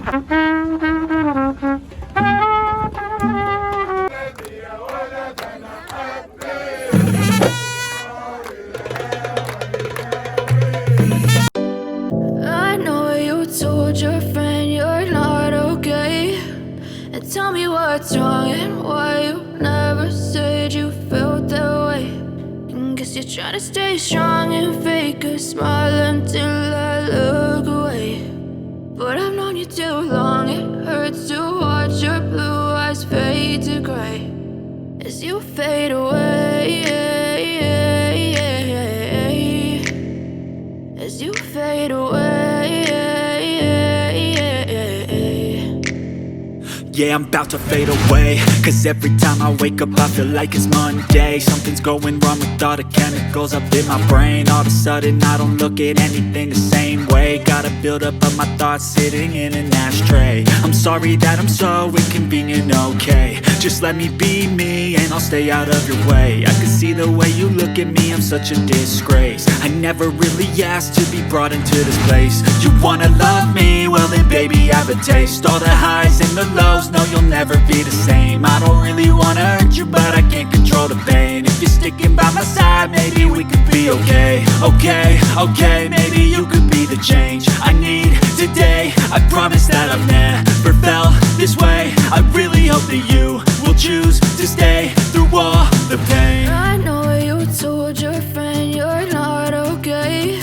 I know you told your friend you're not okay, and tell me what's wrong and why you never said you felt that way. And guess you're trying to stay strong and fake a smile until I look away. But I've known you too long, it hurts to watch your blue eyes fade to gray as you fade away, as you fade away. Yeah, I'm about to fade away, cause every time I wake up I feel like it's Monday. Something's going wrong with all the chemicals up in my brain. All of a sudden I don't look at anything the same way. Gotta build up of my thoughts sitting in an ashtray. I'm sorry that I'm so inconvenient, okay. Just let me be me and I'll stay out of your way. I can see the way you look at me, I'm such a disgrace. I never really asked to be brought into this place. You wanna love me? Well then baby have a taste. All the highs and the lows, no you'll never be the same. I don't really wanna hurt you but I can't control the pain. If you're sticking by my side maybe we could be okay. Okay, maybe you could be the change I need today. I promise that I've never felt this way. I really hope that you will choose to stay through all the pain. I know you told your friend you're not okay,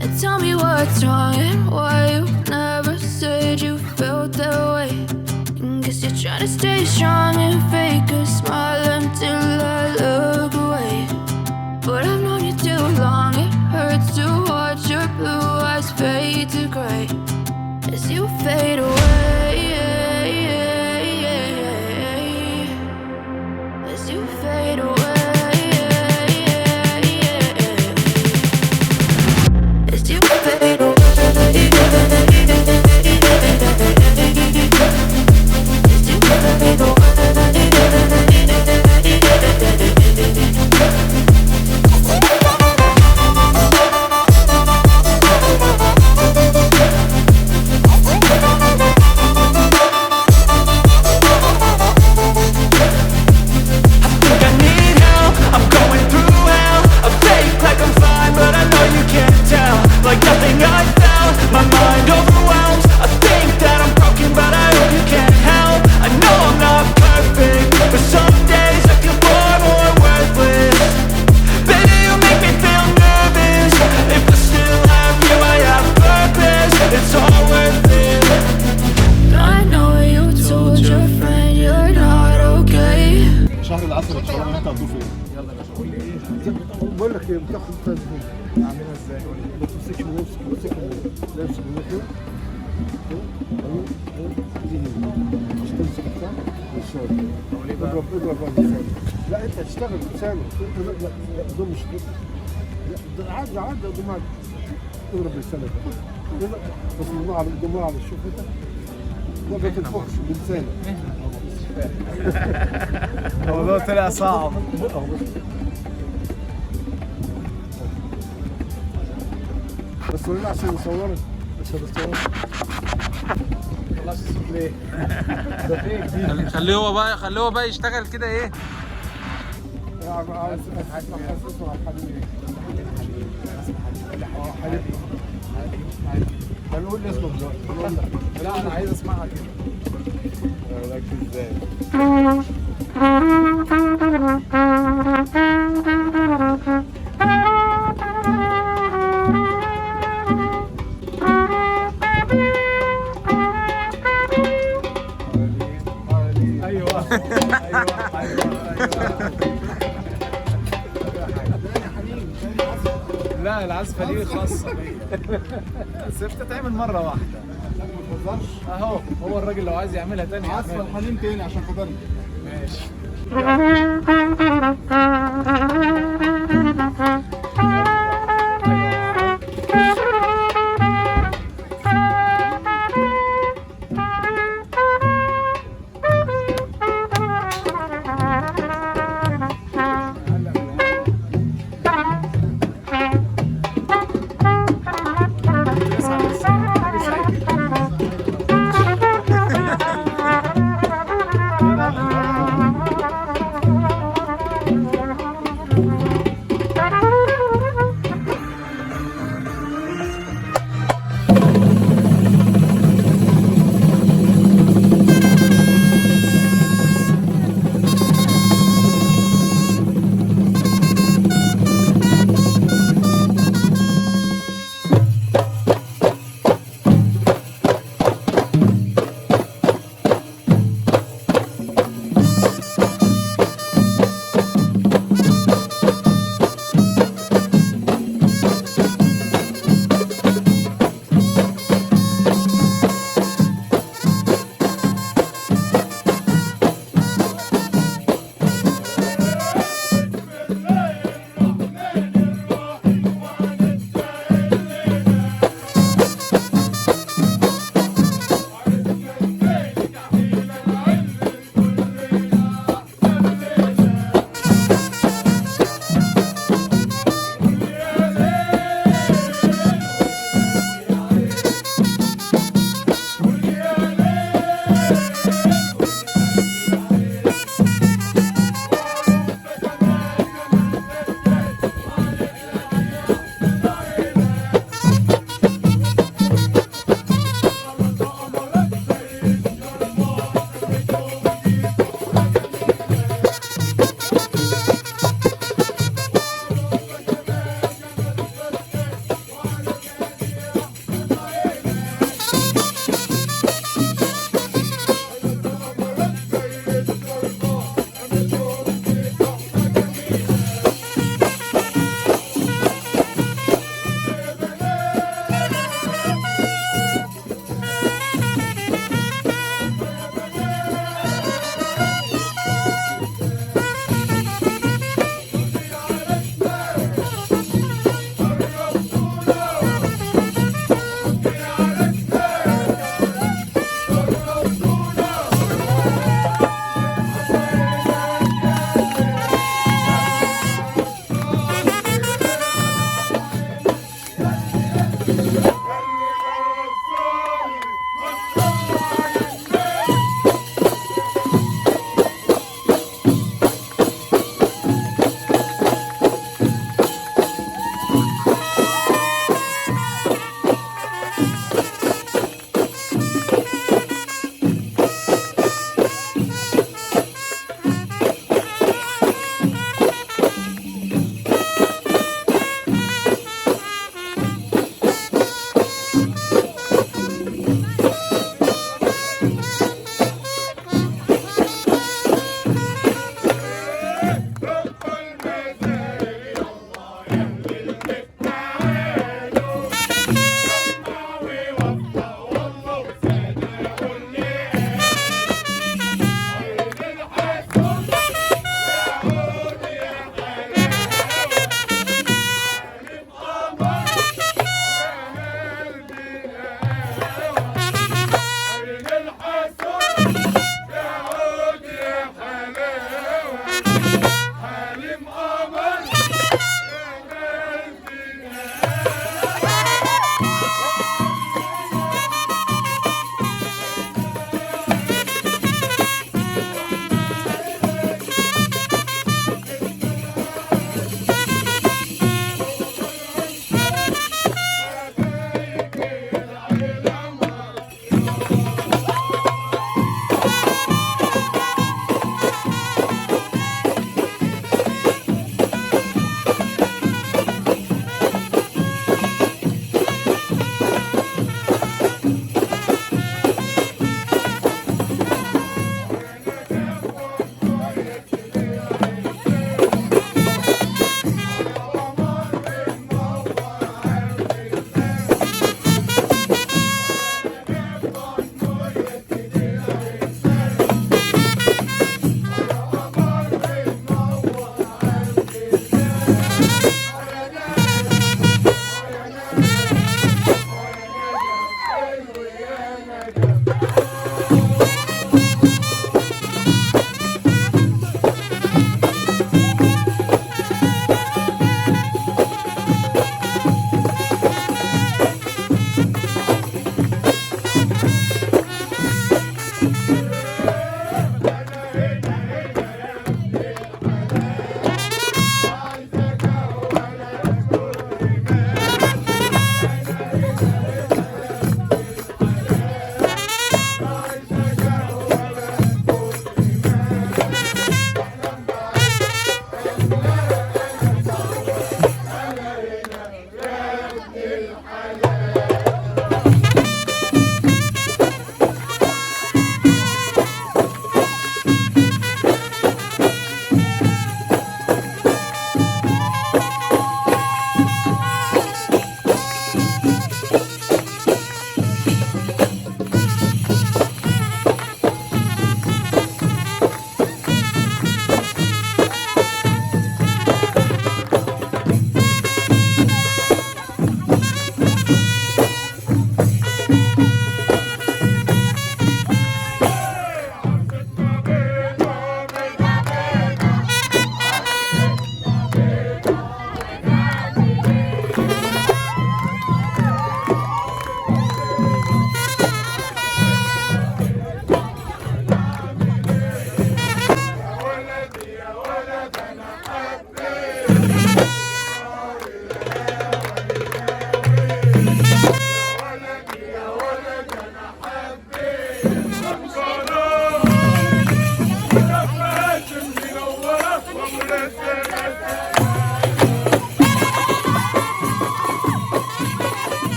and tell me what's wrong and why you never said you felt that way. And guess you're trying to stay strong and fake a smile until I look away. But I've known you too long, it hurts to watch your blue eyes fade to gray as you fade away, as you fade away, as you fade away. شهر العسل ان شاء الله انت هتضيف ايه؟ يلا يا باشا قول لي ايه؟ بقول لك ايه بتاخد تنظيم اعملها ازاي؟ ما تمسكش نفسك امسك نفسك كده اهو مش تمسك بتاع اضرب بقى لا انت هتشتغل بلسانك لا دول مش عادي ضم عادي اضرب بلسانك بس ضم على الشوف انت ده ما تنفخش بلسانك. الموضوع طلع صعب. بس قولنا عشان نصورك عشان نصورك. خلاص ليه؟ خليه هو بقى يشتغل كده ايه؟ عايز اسمع الحبيب. حبيب. هنقول لي اسمه دلوقتي. لا انا عايز اسمعها كده. ركز ازاي؟ لا العزفه دي خاصه بيا بس بتتعمل مره واحده. لا ما تهزرش اهو هو الراجل لو عايز يعملها تاني عزف الحنين تاني عشان خاطرني. ماشي.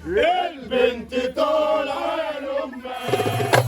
البنت طالعة لأمها.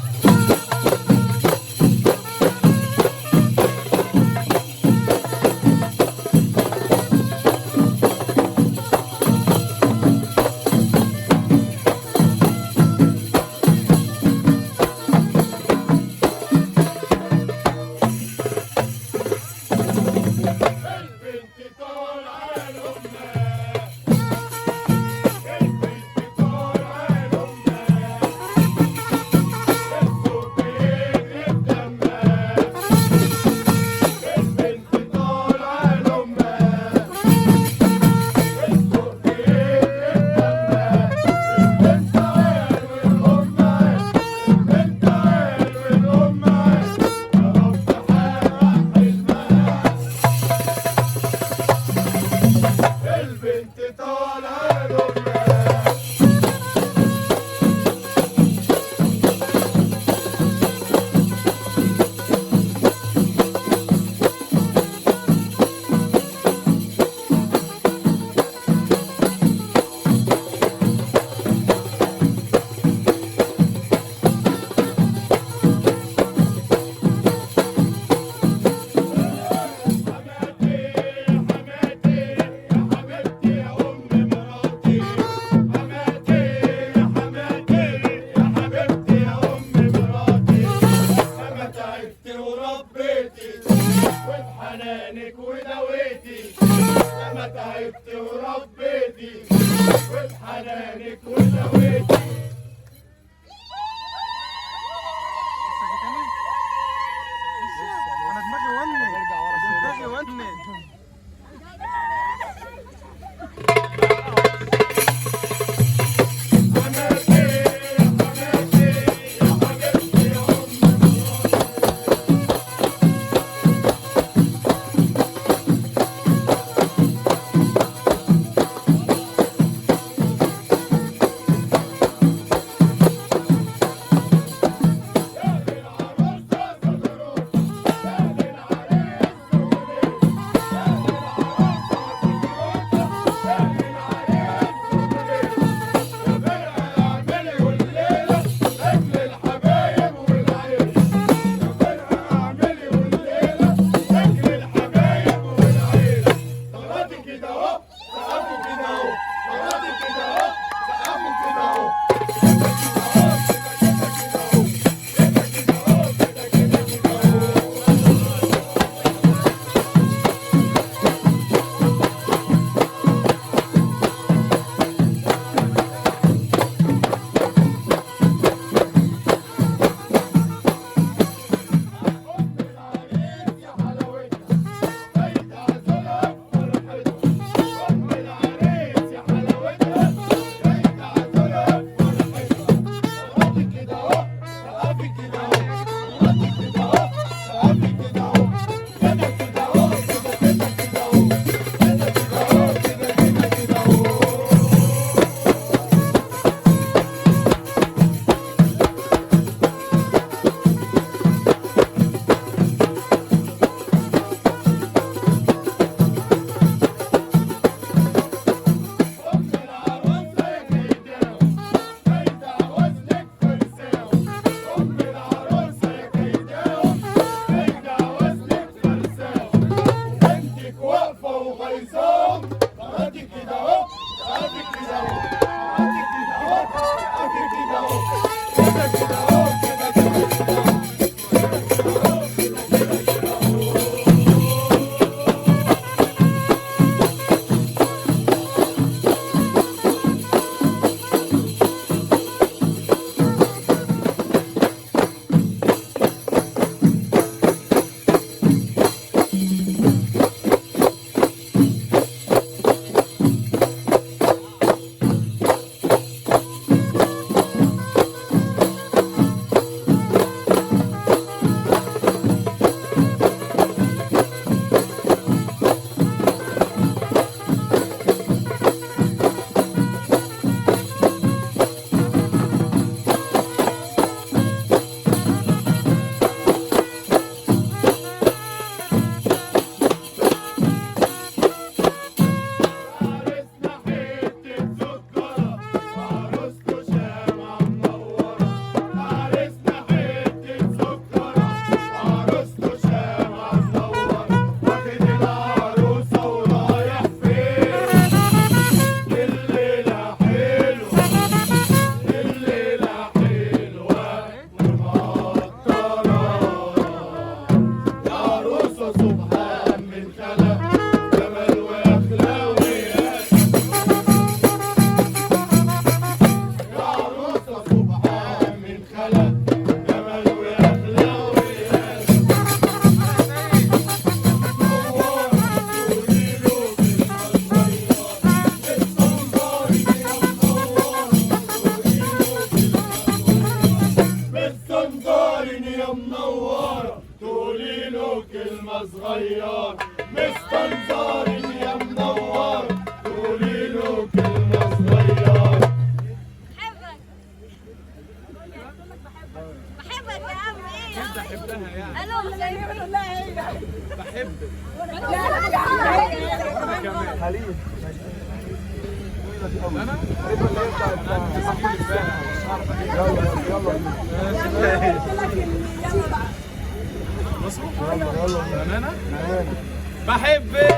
صغير مستنظر يا منور قولي له كلمة صغير. بحبك يا عم. ايه انت حبها يعني. الو زي ما بنقول لها ايه بحبك. حليم انا يلا بحبك.